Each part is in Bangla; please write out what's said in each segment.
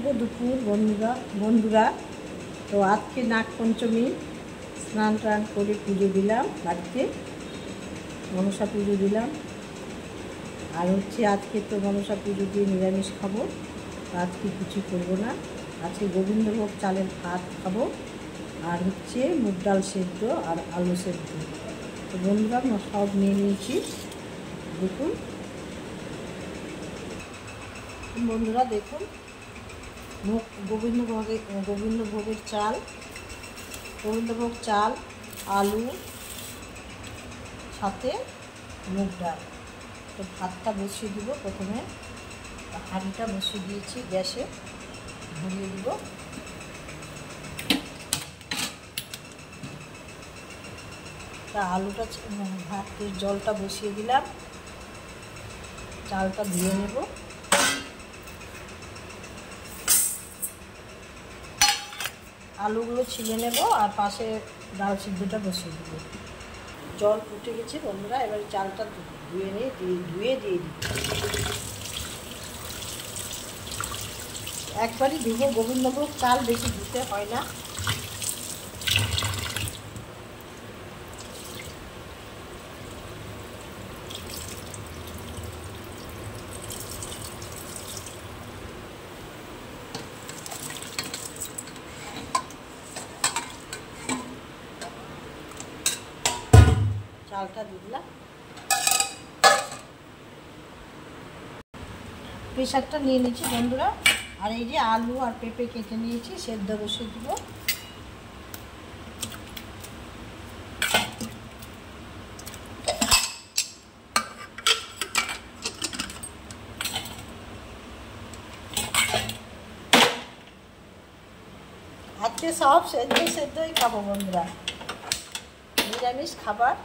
শুভ দুপুর বন্ধুরা। তো আজকে নাগপঞ্চমী, স্নান টান করে পুজো দিলাম, বাড়িতে মনসা পুজো দিলাম। আর আজকে তো মনসা পুজো দিয়ে নিরামিষ খাবো, আজকে কিছু করবো না। আজকে গোবিন্দভোগ চালের ভাত খাবো, আর মুগ ডাল সেদ্ধ আর আলু সেদ্ধ। তো বন্ধুরা সব নিয়ে নিয়েছি, দেখুন বন্ধুরা, দেখুন গোবিন্দভোগ চাল, আলু সাথে মুগ ডাল। তো ভাতটা বসিয়ে দিব, প্রথমে হাঁড়িটা বসিয়ে দিয়েছি, গ্যাসে ধরিয়ে দিব। তা আলুটা ভাতের জলটা বসিয়ে দিলাম, চালটা ধুয়ে নেব। আলুগুলো ছিলে নেব, আর পাশে ডাল সিদ্ধটা বসিয়ে দেবো। জল ফুটে গেছে বন্ধুরা, এবার চালটা ধুয়ে দিয়ে দিই। একবারই ধুবো, গোবিন্দভোগ চাল বেশি ধুতে হয় না। চালটা দিয়ে দিলাম, প্রেশারটা নিয়ে নিচ্ছি বন্ধুরা। আর এই যে আলু আর পেঁপে কেটে নিয়েছি, সেদ্ধ বসিয়ে দিব। আজকে সব সেদ্ধই খাবো বন্ধুরা, নিরামিষ খাবার,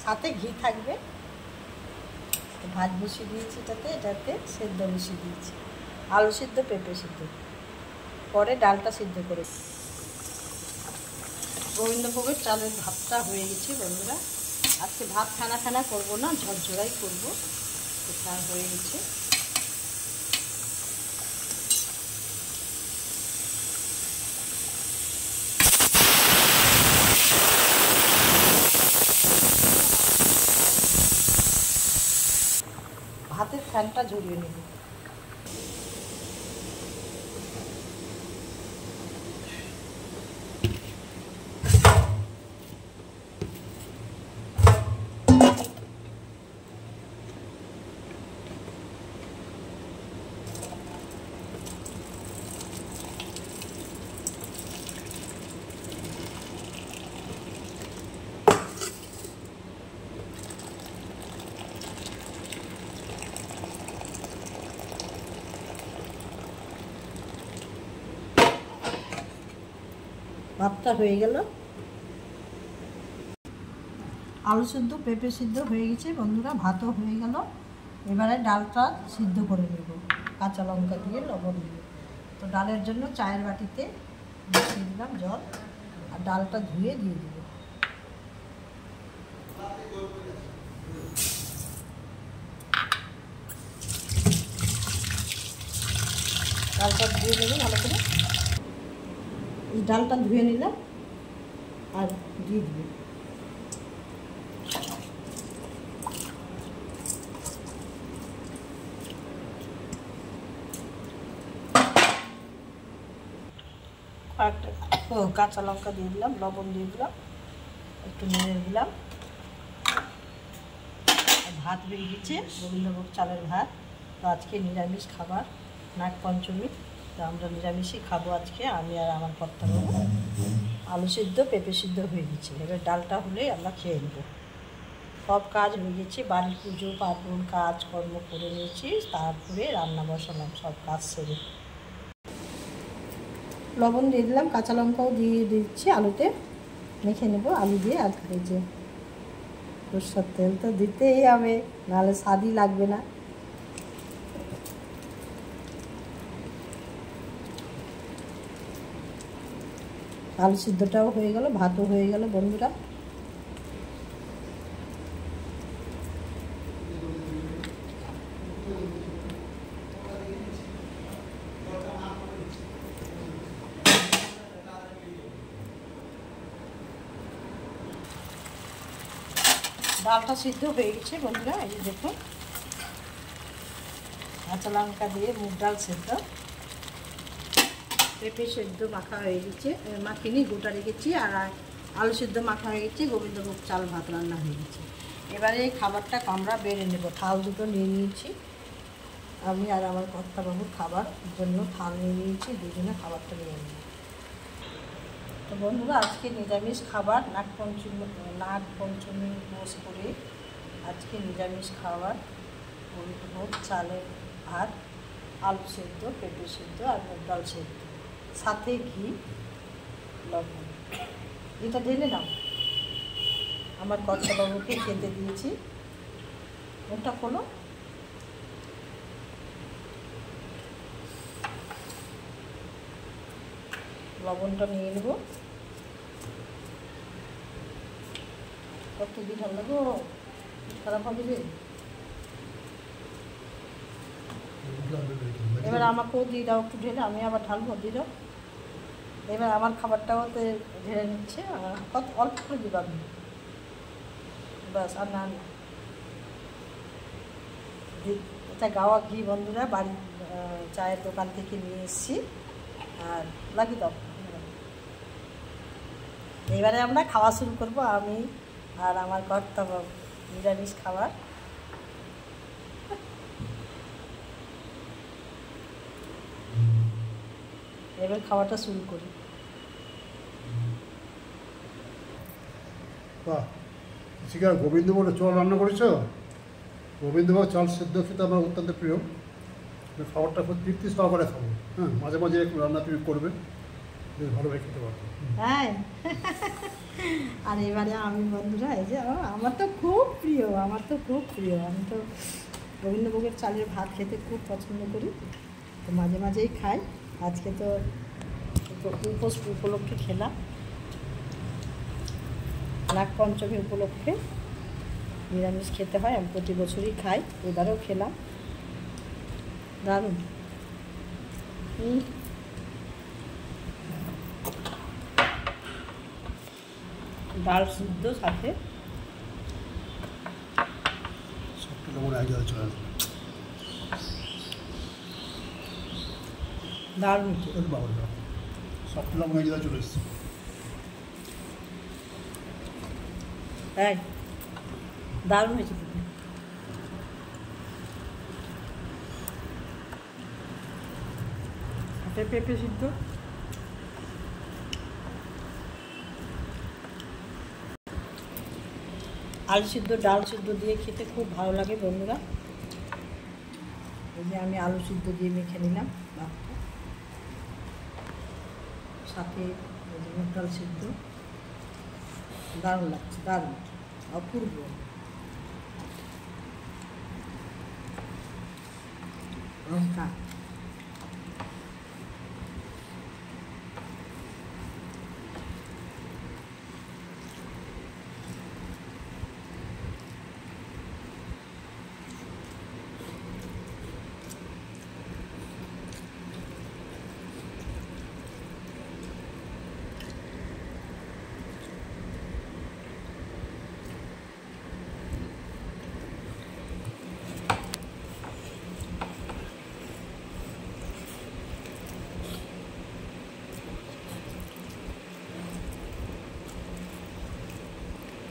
সাথে ঘি থাকবে। ভাত বসিয়ে দিয়েছি, এটাতে সেদ্ধ বসিয়ে দিয়েছি, আলু সিদ্ধ, পেঁপে সিদ্ধ, পরে ডালটা সিদ্ধ করে। গোবিন্দভোগের চালের ভাতটা হয়ে গেছে বন্ধুরা। আজকে ভাত খানা করবো না, ঝরঝরাই করবো। এটা হয়ে গেছে। ভাতের ফ্যানটা ঝরিয়ে নেব। ভাতটা হয়ে গেল, আলু সিদ্ধ, পেঁপে সিদ্ধ হয়ে গেছে বন্ধুরা, ভাতও হয়ে গেল। এবারে ডালটা সিদ্ধ করে নেব, কাঁচা লঙ্কা দিয়ে, লবণ দিয়ে। তো ডালের জন্য চায়ের বাটিতে বসিয়ে দিলাম জল, আর ডালটা ধুয়ে দিয়ে দেব। ডালটা ধুয়ে নেবেন ভালো করে। ডালটা ধুয়ে নিলাম আর দিয়ে দিব। কয়েকটা কাঁচা লঙ্কা দিয়ে দিলাম, লবণ দিয়ে দিলাম, একটু নেড়ে দিলাম। ভাত হয়ে গেছে, গোবিন্দভোগ চালের ভাত। তো আজকে নিরামিষ খাবার, নাগপঞ্চমী, তো আমরা নিরামিষই খাবো আজকে, আমি আর আমার কর্তাবাবু। আলু সিদ্ধ, পেঁপে সিদ্ধ হয়ে গেছে, এবার ডালটা হলে আমরা খেয়ে নেব। সব কাজ হয়ে গেছে, বাড়ির পুজো পার্বণ কাজকর্ম করে নিয়েছি, তারপরে রান্না বসালাম সব কাজ সেরে। লবণ দিয়ে দিলাম, কাঁচা লঙ্কাও দিয়ে দিচ্ছি, আলুতে মেখে নেব আলু দিয়ে। আর এই যে সরষের তেল তো দিতেই হবে, নাহলে স্বাদই লাগবে না। আলু সিদ্ধটাও হয়ে গেল, ভাতও হয়ে গেল বন্ধুরা। ডালটা সিদ্ধ হয়ে গেছে বন্ধুরা, এই যে দেখুন কাঁচা লঙ্কা দিয়ে মুগ ডাল সেদ্ধ, পেঁপে সেদ্ধ মাখা হয়ে গেছে, মাখিনি গোটা রেখেছি, আর আলু সেদ্ধ মাখা হয়ে গেছে, গোবিন্দভোগ চাল ভাত রান্না হয়ে গেছে। এবারে এই খাবারটা আমরা বেড়ে নেব। থাল দুটো নিয়ে নিয়েছি আমি, আর আমার কর্তাবাবুর খাবার জন্য থাল নিয়ে নিয়েছি, দুজনে খাবারটা নিয়ে নিই। তো বন্ধুরা আজকে নিরামিষ খাবার, নাগপঞ্চমী উপোস করে আজকে নিরামিষ খাবার, গোবিন্দভোগ চালের ভাত, আলু সেদ্ধ, পেঁপে সেদ্ধ আর মুগ ডাল সেদ্ধ, সাথে ঘি, লবণ। এটা ঢেলে নাও। আমার কর্তাবাবুকে খেতে দিয়েছি। ওটা খোলো। লবণটা নিয়ে নেব। কত দিন হল গো, খারাপ হবে যে। এবার আমাকেও দিয়ে দাও একটু ঢেলে, আমি আবার ঢালবো, দিয়ে দাও। এবার আমার খাবারটাও তো ঢেলে নিচ্ছে, কত অল্প করে দিবা আমি, বাস। আর না, এটা গাওয়া ঘি বন্ধুরা, বাড়ির চায়ের দোকান থেকে নিয়ে এসেছি, আর লাগিয়ে দাও। এবারে আমরা খাওয়া শুরু করব, আমি আর আমার কর্তাবাবু, নিরামিষ খাবার। এবার খাওয়াটা শুরু করি। বাহ, শিকার গোবিন্দভোগ চাল রান্না করেছো? গোবিন্দভোগ চাল সেদ্ধ খেতে আমার অত্যন্ত প্রিয়। খাবারটা খুব তৃপ্তি সহকারে খাবো। হ্যাঁ, মাঝে মাঝে একটু রান্না তুমি করবে, বেশ ভালোভাবে খেতে পারবো। হ্যাঁ, আর এবারে আমি বন্ধুরা, এই যে আমার তো খুব প্রিয়, আমার তো খুব প্রিয়, আমি তো গোবিন্দভোগের চালের ভাত খেতে খুব পছন্দ করি, তো মাঝে মাঝেই খাই। আজকে তো উপোস উপলক্ষে খেলাম, নাগপঞ্চমী উপলক্ষে নিরামিষ খেতে হয়, আমি প্রতি বছরই খাই, এবারেও খেলাম। দারুণ। ডাল সিদ্ধ সাথে দারুণ চলে এসছে। হ্যাঁ, দারুণ হয়েছে। পেঁপে সিদ্ধ, আলু সিদ্ধ, ডাল সিদ্ধ দিয়ে খেতে খুব ভালো লাগে বন্ধুরা। এই যে আমি আলু সিদ্ধ দিয়ে মেখে নিলাম ভাতটা, সাথে মুগ ডাল সিদ্ধ, দারুণ লাগছে, দারুণ, অপূর্ব। লঙ্কা,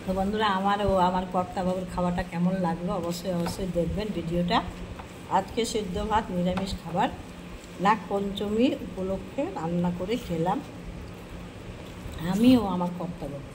তো বন্ধুরা আমার ও আমার কর্তাবাবুর খাবারটা কেমন লাগলো অবশ্যই অবশ্যই দেখবেন ভিডিওটা। আজকে সেদ্ধ ভাত নিরামিষ খাবার, নাগপঞ্চমী উপলক্ষে রান্না করে খেলাম আমি ও আমার কর্তাবাবু।